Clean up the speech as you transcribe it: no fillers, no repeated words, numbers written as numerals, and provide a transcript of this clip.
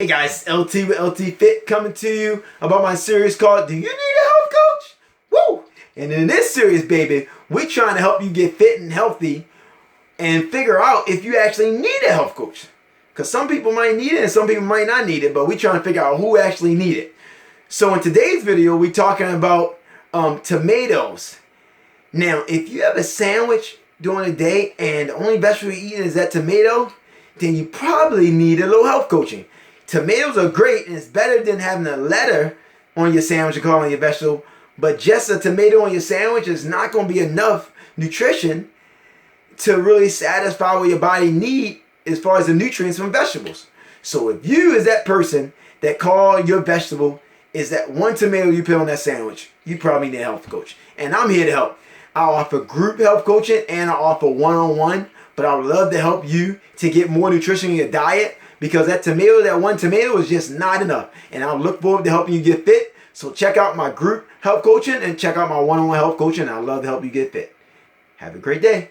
Hey guys, LT with LT Fit coming to you about my series called Do You Need a Health Coach? Woo! And in this series, baby, we're trying to help you get fit and healthy and figure out if you actually need a health coach. Because some people might need it and some people might not need it, but we're trying to figure out who actually need it. So in today's video, we're talking about tomatoes. Now, if you have a sandwich during the day and the only vegetable you're eating is that tomato, then you probably need a little health coaching. Tomatoes are great, and it's better than having a letter on your sandwich and calling your vegetable. But just a tomato on your sandwich is not going to be enough nutrition to really satisfy what your body needs as far as the nutrients from vegetables. So if you is that person that call your vegetable is that one tomato you put on that sandwich, you probably need a health coach. And I'm here to help. I offer group health coaching and I offer one-on-one, but I would love to help you to get more nutrition in your diet, because that one tomato is just not enough. And I look forward to helping you get fit. So check out my group health coaching and check out my one-on-one health coaching. I'd love to help you get fit. Have a great day.